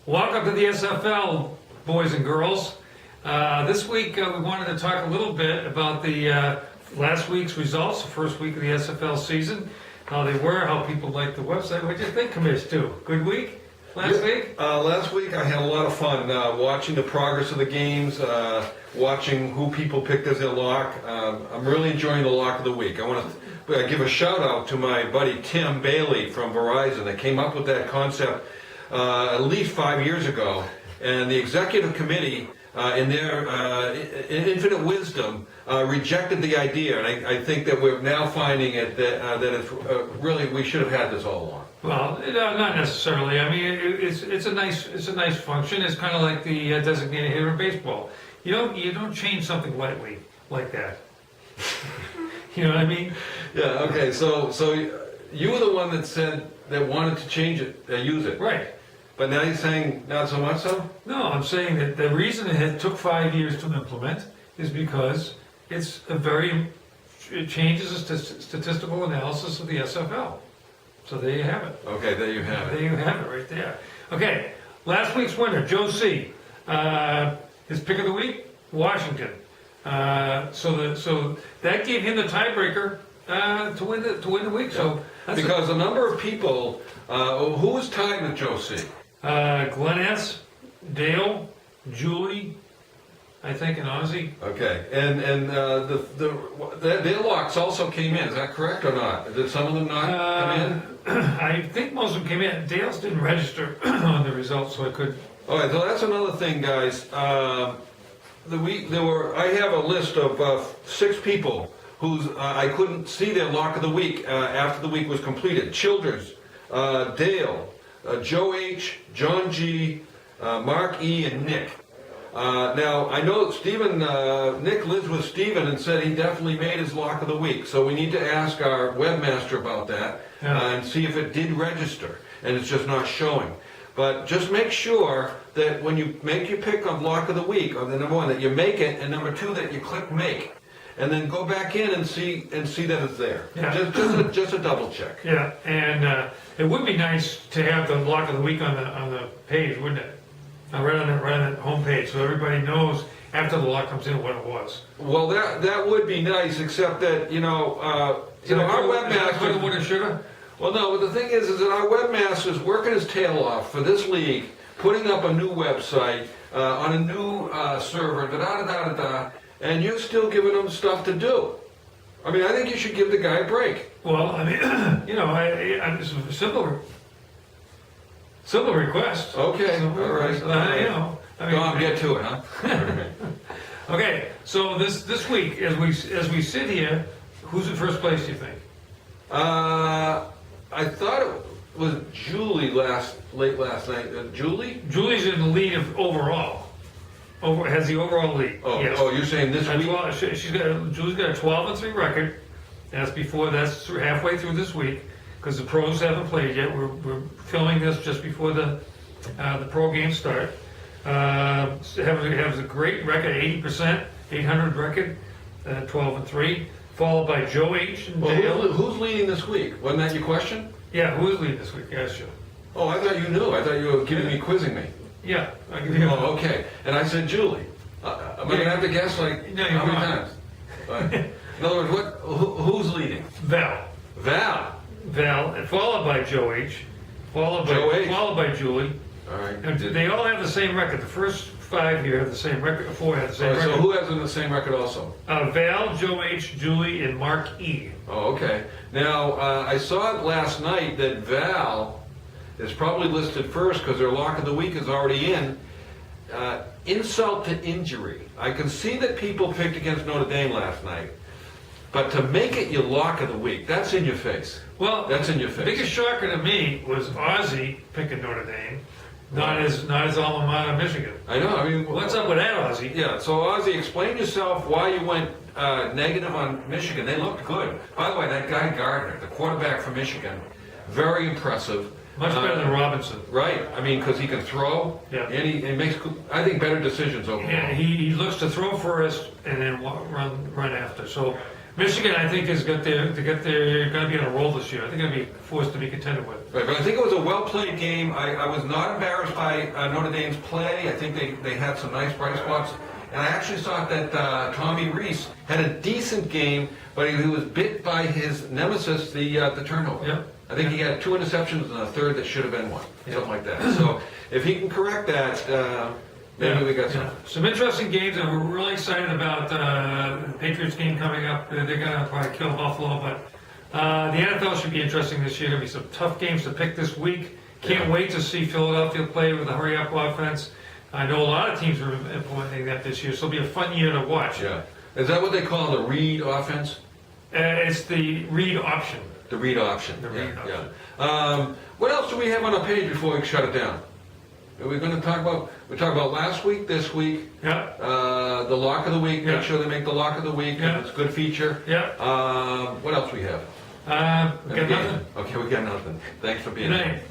Welcome to the SFL, boys and girls. This week we wanted to talk a little bit about the last week's results, the first week of the SFL season, how they were, how people liked the website. What did you think, Commish II? Good week? Last week? Last week I had a lot of fun watching the progress of the games, watching who people picked as their lock. I'm really enjoying the lock of the week. I want to give a shout out to my buddy Tim Bailey from Verizon that came up with that concept at least 5 years ago. And the executive committee, in their infinite wisdom, rejected the idea. And I think that we're now finding it that it's really, we should have had this all along. Well, not necessarily. I mean, it's a nice function. It's kind of like the designated hitter in baseball. You don't change something lightly like that. You know what I mean? Yeah. Okay. So you were the one that said that wanted to change it, use it. Right. But now you're saying not so much so? No, I'm saying that the reason it took 5 years to implement is because it changes the statistical analysis of the SFL. So there you have it. Okay, there you have it. There you have it, right there. Okay, last week's winner, Joe C. His pick of the week, Washington. So that gave him the tiebreaker to win the week. Yeah. So because a number of people, who was tied with Joe C? Glenn S., Dale, Julie, I think, and Ozzy. Okay, and their locks also came in. Is that correct or not? Did some of them not come in? I think most of them came in. Dale's didn't register on the results, so I could. All right, so that's another thing, guys. I have a list of 6 people whose I couldn't see their lock of the week after the week was completed. Childers, Dale, Joe H., John G., Mark E., and Nick. Now, I know Stephen, Nick lives with Stephen and said he definitely made his lock of the week. So we need to ask our webmaster about that and see if it did register and it's just not showing. But just make sure that when you make your pick of lock of the week, or the number 1, that you make it, and number 2, that you click make. And then go back in and see that it's there. Yeah. Just a double check. Yeah, and it would be nice to have the lock of the week on the page, wouldn't it? Right on that home page, so everybody knows after the lock comes in what it was. Well, that would be nice, except that our webmaster would have, should have. Well, no, but the thing is that our webmaster's working his tail off for this league, putting up a new website on a new server, and you're still giving him stuff to do. I mean, I think you should give the guy a break. Well, I mean, I'm just a simple request. Okay, all right. Tom, get to it, huh? Okay, so this week, as we sit here, who's in first place, do you think? I thought it was Julie late last night. Julie? Julie's in the lead of overall. Has the overall lead. Oh, yes. Oh, you're saying this week? Julie's got a 12-3 record. That's halfway through this week, because the pros haven't played yet. We're filming this just before the pro games start. Has a great record, 80%, 800 record, 12-3, followed by Joe H. and Dale. Who's leading this week? Wasn't that your question? Yeah, who is leading this week? Yeah, sure. Oh, I thought you knew. I thought you were quizzing me. Yeah, I give you. Oh, okay. And I said Julie. Am I going to have to guess how many times? In other words, who's leading? Val, and followed by Joe H. Followed by Julie. All right. And they all have the same record. The first 5 here have the same record. 4 have the same record. So who has the same record also? Val, Joe H., Julie, and Mark E. Oh, okay. Now, I saw it last night that Val is probably listed first because their lock of the week is already in. Insult to injury. I can see that people picked against Notre Dame last night, but to make it your lock of the week, that's in your face. Well, that's in your face. The biggest shocker to me was Ozzy picking Notre Dame, not his alma mater, Michigan. I know. I mean, what's up with that, Ozzy? Yeah. So Ozzy, explain yourself why you went negative on Michigan. They looked good. By the way, that guy Gardner, the quarterback from Michigan, very impressive. Much better than Robinson. Right. I mean, because he can throw, and he makes, I think, better decisions overall. Yeah, he looks to throw first and then run after. So Michigan, I think, is going to be on a roll this year. I think they're going to be forced to be contended with. Right, but I think it was a well-played game. I was not embarrassed by Notre Dame's play. I think they had some nice bright spots. And I actually thought that Tommy Reese had a decent game, but he was bit by his nemesis, the turnover. Yeah. I think he had 2 interceptions and a third that should have been 1, something like that. So if he can correct that, maybe we got some. Some interesting games, and we're really excited about the Patriots game coming up. They're going to probably kill Buffalo, but the NFL should be interesting this year. There'll be some tough games to pick this week. Can't wait to see Philadelphia play with a hurry-up offense. I know a lot of teams are implementing that this year, so it'll be a fun year to watch. Yeah. Is that what they call the read offense? It's the read option. The read option. The read option. Yeah. What else do we have on the page before we shut it down? Are we going to talk about? We talked about last week, this week. Yeah. The lock of the week. Yeah. Make sure they make the lock of the week. Yeah. It's a good feature. Yeah. What else we have? We got nothing. Okay, we got nothing. Thanks for being Good here. night.